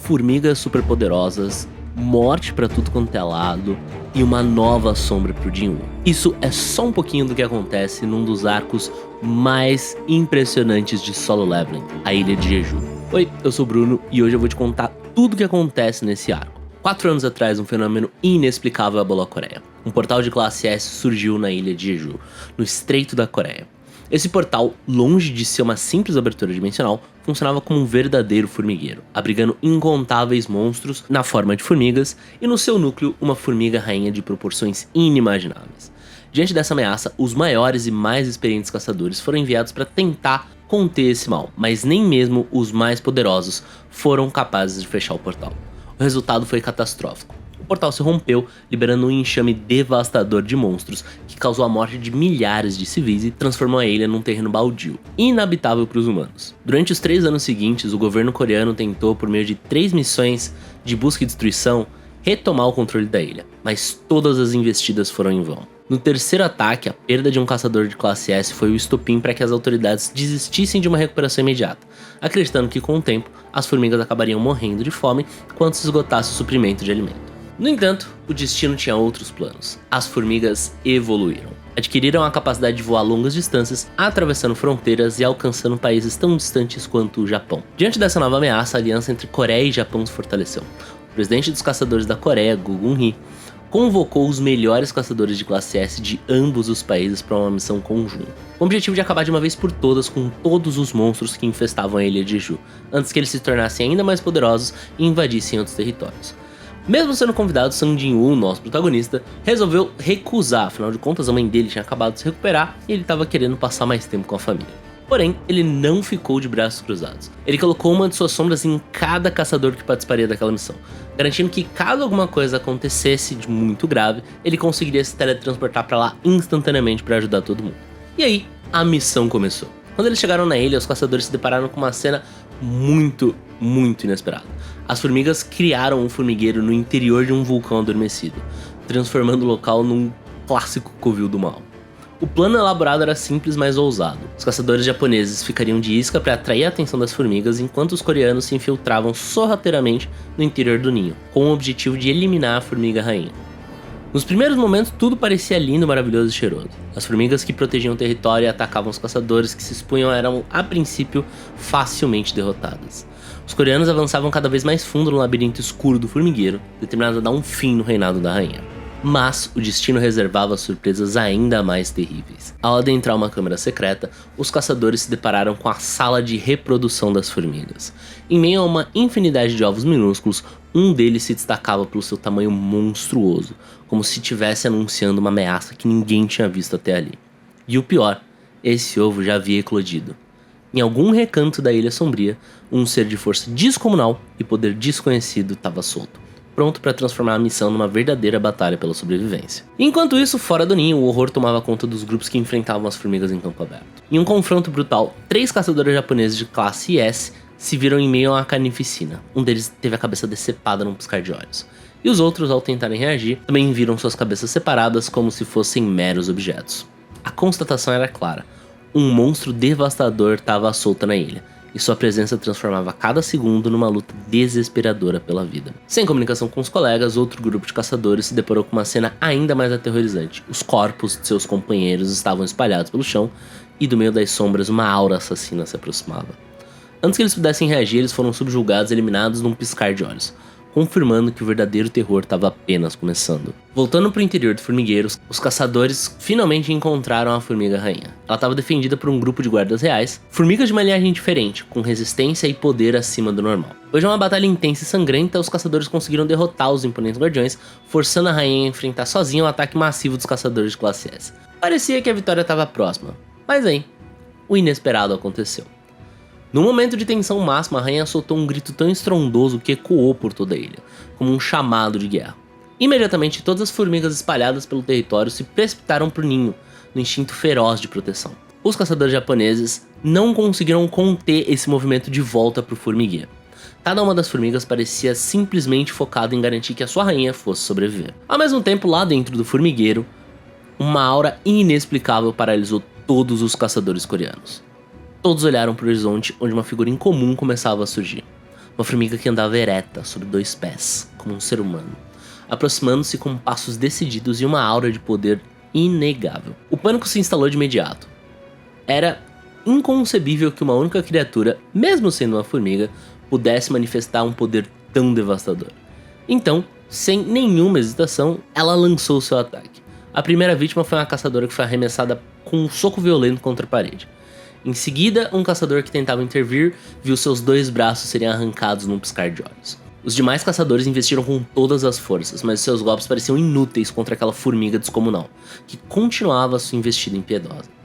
formigas superpoderosas, morte pra tudo quanto é lado e uma nova sombra pro Jinwoo. Isso é só um pouquinho do que acontece num dos arcos mais impressionantes de Solo Leveling, a Ilha de Jeju. Oi, eu sou o Bruno e hoje eu vou te contar tudo o que acontece nesse arco. 4 anos atrás, um fenômeno inexplicável abalou a Coreia. Um portal de classe S surgiu na Ilha de Jeju, no Estreito da Coreia. Esse portal, longe de ser uma simples abertura dimensional, funcionava como um verdadeiro formigueiro, abrigando incontáveis monstros na forma de formigas e no seu núcleo uma formiga rainha de proporções inimagináveis. Diante dessa ameaça, os maiores e mais experientes caçadores foram enviados para tentar conter esse mal, mas nem mesmo os mais poderosos foram capazes de fechar o portal. O resultado foi catastrófico. O portal se rompeu, liberando um enxame devastador de monstros que causou a morte de milhares de civis e transformou a ilha num terreno baldio, inabitável para os humanos. Durante os 3 anos seguintes, o governo coreano tentou, por meio de 3 missões de busca e destruição, retomar o controle da ilha, mas todas as investidas foram em vão. No terceiro ataque, a perda de um caçador de classe S foi o estopim para que as autoridades desistissem de uma recuperação imediata, acreditando que com o tempo as formigas acabariam morrendo de fome quando se esgotasse o suprimento de alimento. No entanto, o destino tinha outros planos. As formigas evoluíram. Adquiriram a capacidade de voar longas distâncias, atravessando fronteiras e alcançando países tão distantes quanto o Japão. Diante dessa nova ameaça, a aliança entre Coreia e Japão se fortaleceu. O presidente dos caçadores da Coreia, Gu Gun-hee, convocou os melhores caçadores de classe S de ambos os países para uma missão conjunta, com o objetivo de acabar de uma vez por todas com todos os monstros que infestavam a ilha de Jeju, antes que eles se tornassem ainda mais poderosos e invadissem outros territórios. Mesmo sendo convidado, Sung Jin-woo, nosso protagonista, resolveu recusar, afinal de contas a mãe dele tinha acabado de se recuperar e ele estava querendo passar mais tempo com a família. Porém, ele não ficou de braços cruzados. Ele colocou uma de suas sombras em cada caçador que participaria daquela missão, garantindo que caso alguma coisa acontecesse de muito grave, ele conseguiria se teletransportar para lá instantaneamente para ajudar todo mundo. E aí, a missão começou. Quando eles chegaram na ilha, os caçadores se depararam com uma cena muito inesperada. As formigas criaram um formigueiro no interior de um vulcão adormecido, transformando o local num clássico covil do mal. O plano elaborado era simples, mas ousado. Os caçadores japoneses ficariam de isca para atrair a atenção das formigas, enquanto os coreanos se infiltravam sorrateiramente no interior do ninho, com o objetivo de eliminar a formiga rainha. Nos primeiros momentos, tudo parecia lindo, maravilhoso e cheiroso. As formigas que protegiam o território e atacavam os caçadores que se expunham eram, a princípio, facilmente derrotadas. Os coreanos avançavam cada vez mais fundo no labirinto escuro do formigueiro, determinados a dar um fim no reinado da rainha. Mas o destino reservava surpresas ainda mais terríveis. Ao adentrar uma câmara secreta, os caçadores se depararam com a sala de reprodução das formigas. Em meio a uma infinidade de ovos minúsculos, um deles se destacava pelo seu tamanho monstruoso, como se estivesse anunciando uma ameaça que ninguém tinha visto até ali. E o pior, esse ovo já havia eclodido. Em algum recanto da Ilha Sombria, um ser de força descomunal e poder desconhecido estava solto, pronto para transformar a missão numa verdadeira batalha pela sobrevivência. Enquanto isso, fora do ninho, o horror tomava conta dos grupos que enfrentavam as formigas em campo aberto. Em um confronto brutal, 3 caçadores japoneses de classe S se viram em meio a uma carnificina. Um deles teve a cabeça decepada num piscar de olhos. E os outros, ao tentarem reagir, também viram suas cabeças separadas como se fossem meros objetos. A constatação era clara. Um monstro devastador estava solto na ilha, e sua presença transformava cada segundo numa luta desesperadora pela vida. Sem comunicação com os colegas, outro grupo de caçadores se deparou com uma cena ainda mais aterrorizante. Os corpos de seus companheiros estavam espalhados pelo chão, e do meio das sombras uma aura assassina se aproximava. Antes que eles pudessem reagir, eles foram subjugados e eliminados num piscar de olhos, confirmando que o verdadeiro terror estava apenas começando. Voltando para o interior do formigueiro, os caçadores finalmente encontraram a formiga rainha. Ela estava defendida por um grupo de guardas reais, formigas de uma linhagem diferente, com resistência e poder acima do normal. Depois de uma batalha intensa e sangrenta, os caçadores conseguiram derrotar os imponentes guardiões, forçando a rainha a enfrentar sozinha o ataque massivo dos caçadores de classe S. Parecia que a vitória estava próxima, mas aí, o inesperado aconteceu. No momento de tensão máxima, a rainha soltou um grito tão estrondoso que ecoou por toda a ilha, como um chamado de guerra. Imediatamente, todas as formigas espalhadas pelo território se precipitaram para o ninho, no instinto feroz de proteção. Os caçadores japoneses não conseguiram conter esse movimento de volta para o formigueiro. Cada uma das formigas parecia simplesmente focada em garantir que a sua rainha fosse sobreviver. Ao mesmo tempo, lá dentro do formigueiro, uma aura inexplicável paralisou todos os caçadores coreanos. Todos olharam para o horizonte, onde uma figura incomum começava a surgir. Uma formiga que andava ereta, sobre 2 pés, como um ser humano, aproximando-se com passos decididos e uma aura de poder inegável. O pânico se instalou de imediato. Era inconcebível que uma única criatura, mesmo sendo uma formiga, pudesse manifestar um poder tão devastador. Então, sem nenhuma hesitação, ela lançou seu ataque. A primeira vítima foi uma caçadora que foi arremessada com um soco violento contra a parede. Em seguida, um caçador que tentava intervir viu seus 2 braços serem arrancados num piscar de olhos. Os demais caçadores investiram com todas as forças, mas seus golpes pareciam inúteis contra aquela formiga descomunal, que continuava sua investida impiedosa.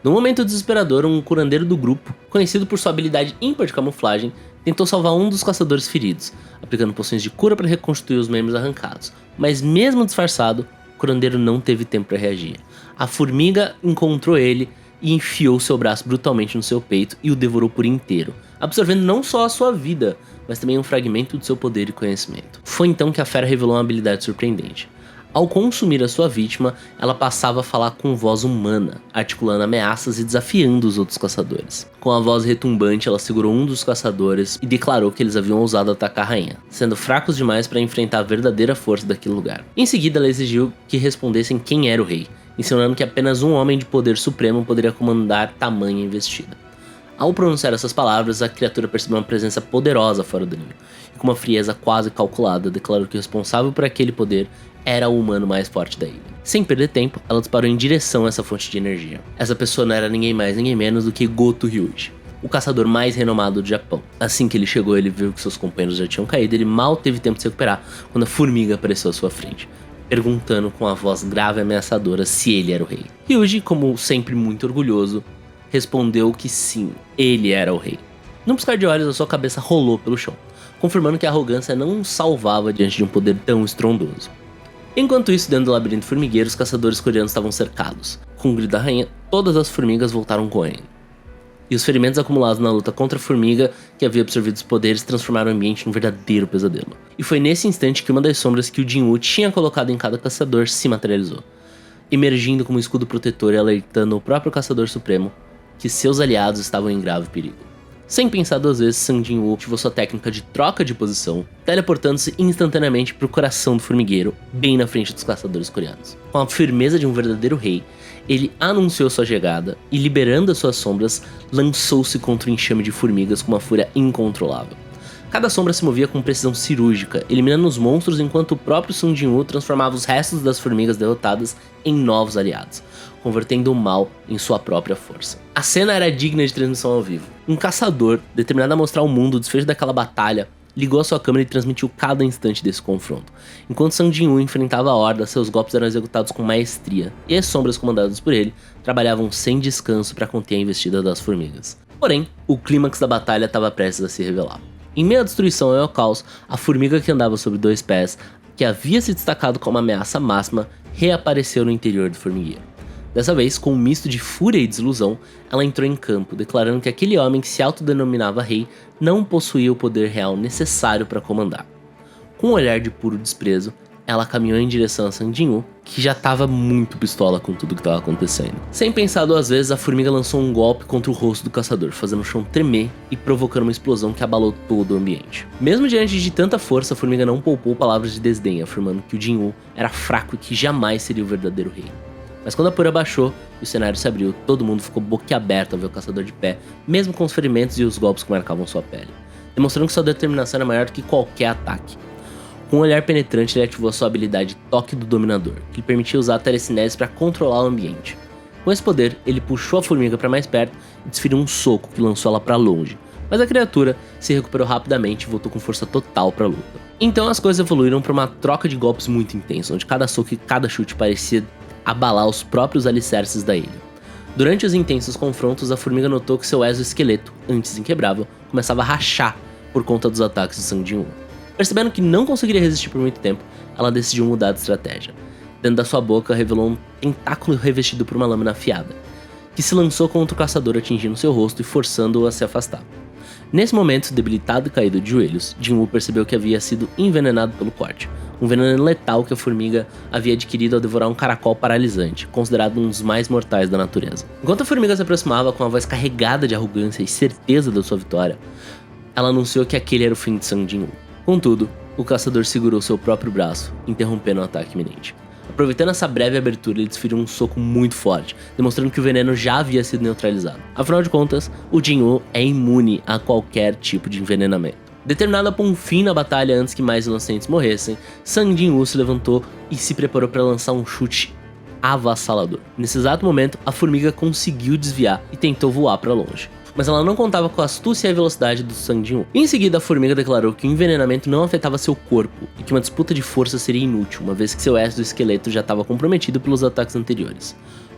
No momento desesperador, um curandeiro do grupo, conhecido por sua habilidade ímpar de camuflagem, tentou salvar um dos caçadores feridos, aplicando poções de cura para reconstruir os membros arrancados. Mas mesmo disfarçado, o curandeiro não teve tempo para reagir. A formiga encontrou ele e enfiou seu braço brutalmente no seu peito e o devorou por inteiro, absorvendo não só a sua vida, mas também um fragmento de seu poder e conhecimento. Foi então que a fera revelou uma habilidade surpreendente. Ao consumir a sua vítima, ela passava a falar com voz humana, articulando ameaças e desafiando os outros caçadores. Com a voz retumbante, ela segurou um dos caçadores e declarou que eles haviam ousado atacar a rainha, sendo fracos demais para enfrentar a verdadeira força daquele lugar. Em seguida, ela exigiu que respondessem quem era o rei, ensinando que apenas um homem de poder supremo poderia comandar tamanha investida. Ao pronunciar essas palavras, a criatura percebeu uma presença poderosa fora do ninho, e com uma frieza quase calculada, declarou que o responsável por aquele poder era o humano mais forte da ilha. Sem perder tempo, ela disparou em direção a essa fonte de energia. Essa pessoa não era ninguém mais, ninguém menos do que Goto Ryuji, o caçador mais renomado do Japão. Assim que ele chegou, ele viu que seus companheiros já tinham caído, ele mal teve tempo de se recuperar quando a formiga apareceu à sua frente, perguntando com a voz grave e ameaçadora se ele era o rei. Ryuji, como sempre muito orgulhoso, respondeu que sim, ele era o rei. Num piscar de olhos, a sua cabeça rolou pelo chão, confirmando que a arrogância não o salvava diante de um poder tão estrondoso. Enquanto isso, dentro do labirinto formigueiro, os caçadores coreanos estavam cercados. Com o grito da rainha, todas as formigas voltaram correndo. E os ferimentos acumulados na luta contra a formiga, que havia absorvido os poderes, transformaram o ambiente num verdadeiro pesadelo. E foi nesse instante que uma das sombras que o Jinwoo tinha colocado em cada caçador se materializou, emergindo como um escudo protetor e alertando o próprio caçador supremo que seus aliados estavam em grave perigo. Sem pensar 2 vezes, Sang Jinwoo ativou sua técnica de troca de posição, teleportando-se instantaneamente para o coração do formigueiro, bem na frente dos caçadores coreanos. Com a firmeza de um verdadeiro rei, ele anunciou sua chegada e, liberando as suas sombras, lançou-se contra o enxame de formigas com uma fúria incontrolável. Cada sombra se movia com precisão cirúrgica, eliminando os monstros enquanto o próprio Sang Jinwoo transformava os restos das formigas derrotadas em novos aliados, convertendo o mal em sua própria força. A cena era digna de transmissão ao vivo. Um caçador, determinado a mostrar ao mundo o desfecho daquela batalha, ligou a sua câmera e transmitiu cada instante desse confronto. Enquanto Sang Jinwoo enfrentava a horda, seus golpes eram executados com maestria, e as sombras comandadas por ele trabalhavam sem descanso para conter a investida das formigas. Porém, o clímax da batalha estava prestes a se revelar. Em meio à destruição e ao caos, a formiga que andava sobre 2 pés, que havia se destacado como ameaça máxima, reapareceu no interior do formigueiro. Dessa vez, com um misto de fúria e desilusão, ela entrou em campo, declarando que aquele homem que se autodenominava rei não possuía o poder real necessário para comandar. Com um olhar de puro desprezo, ela caminhou em direção a Sang Jinwoo, que já estava muito pistola com tudo que estava acontecendo. Sem pensar 2 vezes, a formiga lançou um golpe contra o rosto do caçador, fazendo o chão tremer e provocando uma explosão que abalou todo o ambiente. Mesmo diante de tanta força, a formiga não poupou palavras de desdém, afirmando que o Jinwoo era fraco e que jamais seria o verdadeiro rei. Mas quando a poeira baixou e o cenário se abriu, todo mundo ficou boquiaberto ao ver o caçador de pé, mesmo com os ferimentos e os golpes que marcavam sua pele, demonstrando que sua determinação era maior do que qualquer ataque. Com um olhar penetrante, ele ativou sua habilidade Toque do Dominador, que lhe permitia usar a telecinese para controlar o ambiente. Com esse poder, ele puxou a formiga para mais perto e desferiu um soco que lançou ela para longe, mas a criatura se recuperou rapidamente e voltou com força total para a luta. Então as coisas evoluíram para uma troca de golpes muito intensa, onde cada soco e cada chute parecia abalar os próprios alicerces da ilha. Durante os intensos confrontos, a formiga notou que seu exoesqueleto, antes inquebrável, começava a rachar por conta dos ataques de Sang Jinwoo. Percebendo que não conseguiria resistir por muito tempo, ela decidiu mudar de estratégia. Dentro da sua boca revelou um tentáculo revestido por uma lâmina afiada, que se lançou contra o caçador, atingindo seu rosto e forçando-o a se afastar. Nesse momento, debilitado e caído de joelhos, Jinwoo percebeu que havia sido envenenado pelo corte, um veneno letal que a formiga havia adquirido ao devorar um caracol paralisante, considerado um dos mais mortais da natureza. Enquanto a formiga se aproximava com a voz carregada de arrogância e certeza da sua vitória, ela anunciou que aquele era o fim de Sang Jin-woo. Contudo, o caçador segurou seu próprio braço, interrompendo o ataque iminente. Aproveitando essa breve abertura, ele desferiu um soco muito forte, demonstrando que o veneno já havia sido neutralizado. Afinal de contas, o Jin-woo é imune a qualquer tipo de envenenamento. Determinado a pôr um fim na batalha antes que mais inocentes morressem, Sang Jin-woo se levantou e se preparou para lançar um chute avassalador. Nesse exato momento, a formiga conseguiu desviar e tentou voar para longe. Mas ela não contava com a astúcia e a velocidade do Sang Jin-woo. Em seguida, a formiga declarou que o envenenamento não afetava seu corpo e que uma disputa de força seria inútil, uma vez que seu exoesqueleto já estava comprometido pelos ataques anteriores.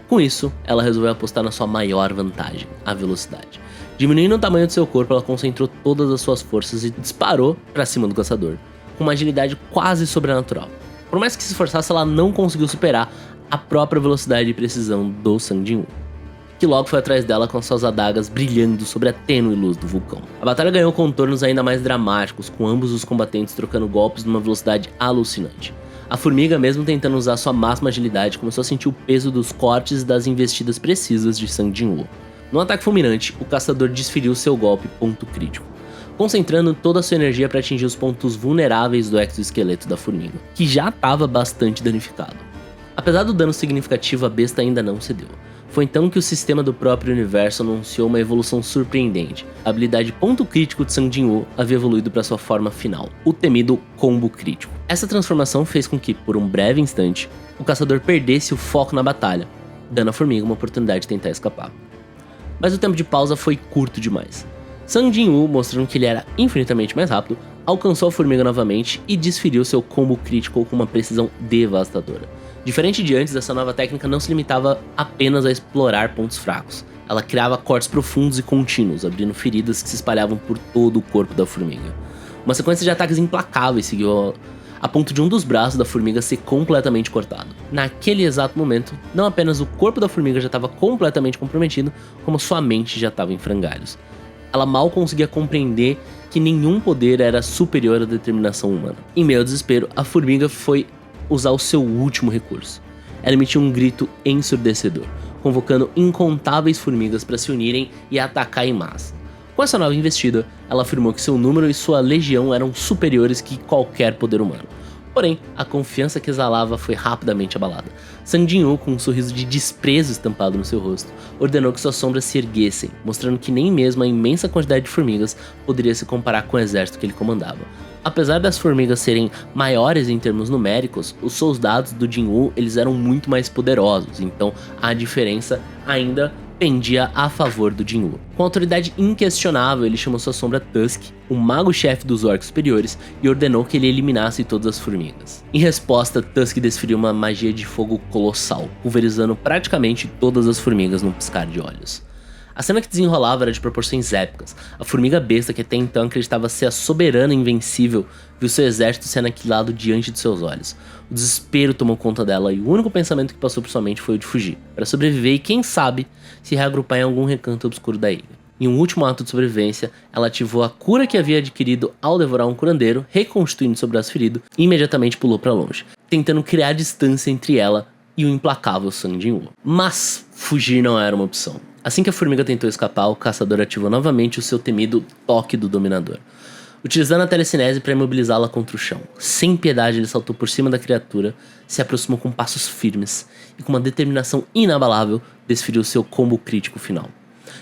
Com isso, ela resolveu apostar na sua maior vantagem, a velocidade. Diminuindo o tamanho do seu corpo, ela concentrou todas as suas forças e disparou para cima do caçador, com uma agilidade quase sobrenatural. Por mais que se esforçasse, ela não conseguiu superar a própria velocidade e precisão do Sang Jin-woo, que logo foi atrás dela com suas adagas brilhando sobre a tênue luz do vulcão. A batalha ganhou contornos ainda mais dramáticos, com ambos os combatentes trocando golpes numa velocidade alucinante. A formiga, mesmo tentando usar sua máxima agilidade, começou a sentir o peso dos cortes e das investidas precisas de Sang Jin-woo. No ataque fulminante, o caçador desferiu seu golpe ponto crítico, concentrando toda a sua energia para atingir os pontos vulneráveis do exoesqueleto da formiga, que já estava bastante danificado. Apesar do dano significativo, a besta ainda não cedeu. Foi então que o sistema do próprio universo anunciou uma evolução surpreendente. A habilidade ponto crítico de Sang Jin-woo havia evoluído para sua forma final, o temido combo crítico. Essa transformação fez com que, por um breve instante, o caçador perdesse o foco na batalha, dando à formiga uma oportunidade de tentar escapar. Mas o tempo de pausa foi curto demais. Sang Jin-woo, mostrando que ele era infinitamente mais rápido, alcançou a formiga novamente e desferiu seu combo crítico com uma precisão devastadora. Diferente de antes, essa nova técnica não se limitava apenas a explorar pontos fracos. Ela criava cortes profundos e contínuos, abrindo feridas que se espalhavam por todo o corpo da formiga. Uma sequência de ataques implacáveis seguiu a ponto de um dos braços da formiga ser completamente cortado. Naquele exato momento, não apenas o corpo da formiga já estava completamente comprometido, como sua mente já estava em frangalhos. Ela mal conseguia compreender que nenhum poder era superior à determinação humana. Em meio ao desespero, a formiga foi usar o seu último recurso. Ela emitiu um grito ensurdecedor, convocando incontáveis formigas para se unirem e atacar em massa. Com essa nova investida, ela afirmou que seu número e sua legião eram superiores que qualquer poder humano. Porém, a confiança que exalava foi rapidamente abalada. Sang Jin-woo, com um sorriso de desprezo estampado no seu rosto, ordenou que suas sombras se erguessem, mostrando que nem mesmo a imensa quantidade de formigas poderia se comparar com o exército que ele comandava. Apesar das formigas serem maiores em termos numéricos, os soldados do Jin-woo eles eram muito mais poderosos, então a diferença ainda pendia a favor do Jin-woo. Com autoridade inquestionável, ele chamou sua sombra Tusk, o mago-chefe dos orcs superiores, e ordenou que ele eliminasse todas as formigas. Em resposta, Tusk desferiu uma magia de fogo colossal, pulverizando praticamente todas as formigas num piscar de olhos. A cena que desenrolava era de proporções épicas. A formiga besta, que até então acreditava ser a soberana invencível, viu seu exército ser aniquilado diante de seus olhos. O desespero tomou conta dela e o único pensamento que passou por sua mente foi o de fugir, para sobreviver e, quem sabe, se reagrupar em algum recanto obscuro da ilha. Em um último ato de sobrevivência, ela ativou a cura que havia adquirido ao devorar um curandeiro, reconstituindo seu braço ferido, e imediatamente pulou para longe, tentando criar distância entre ela e o implacável Sang Jin-woo. Mas fugir não era uma opção. Assim que a formiga tentou escapar, o caçador ativou novamente o seu temido toque do dominador, utilizando a telecinese para imobilizá-la contra o chão. Sem piedade, ele saltou por cima da criatura, se aproximou com passos firmes e, com uma determinação inabalável, desferiu seu combo crítico final.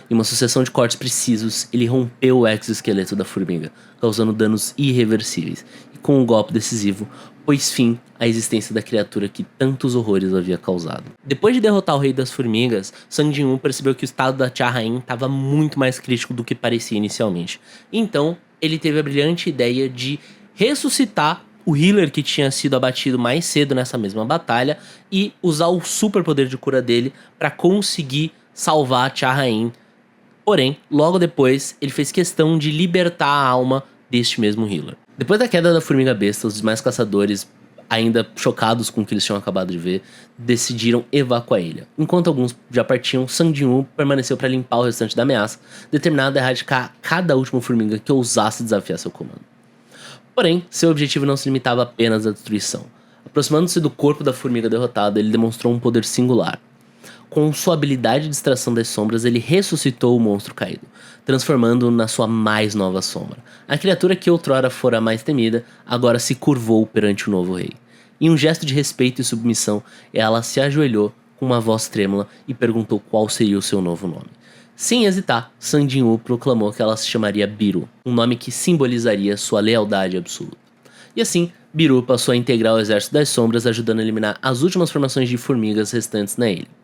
Em uma sucessão de cortes precisos, ele rompeu o exoesqueleto da formiga, causando danos irreversíveis, e com um golpe decisivo, pôs fim à existência da criatura que tantos horrores havia causado. Depois de derrotar o rei das formigas, Sang Jin-woo percebeu que o estado da Cha Rain estava muito mais crítico do que parecia inicialmente. Então, ele teve a brilhante ideia de ressuscitar o healer que tinha sido abatido mais cedo nessa mesma batalha e usar o superpoder de cura dele para conseguir salvar a Cha Rain. Porém, logo depois, ele fez questão de libertar a alma deste mesmo healer. Depois da queda da formiga besta, os demais caçadores, ainda chocados com o que eles tinham acabado de ver, decidiram evacuar a ilha. Enquanto alguns já partiam, Sang Jin-woo permaneceu para limpar o restante da ameaça, determinado a erradicar cada última formiga que ousasse desafiar seu comando. Porém, seu objetivo não se limitava apenas à destruição. Aproximando-se do corpo da formiga derrotada, ele demonstrou um poder singular. Com sua habilidade de extração das sombras, ele ressuscitou o monstro caído, transformando-o na sua mais nova sombra. A criatura que outrora fora a mais temida, agora se curvou perante o novo rei. Em um gesto de respeito e submissão, ela se ajoelhou com uma voz trêmula e perguntou qual seria o seu novo nome. Sem hesitar, San Jinwoo proclamou que ela se chamaria Biru, um nome que simbolizaria sua lealdade absoluta. E assim, Biru passou a integrar o Exército das Sombras, ajudando a eliminar as últimas formações de formigas restantes na ilha.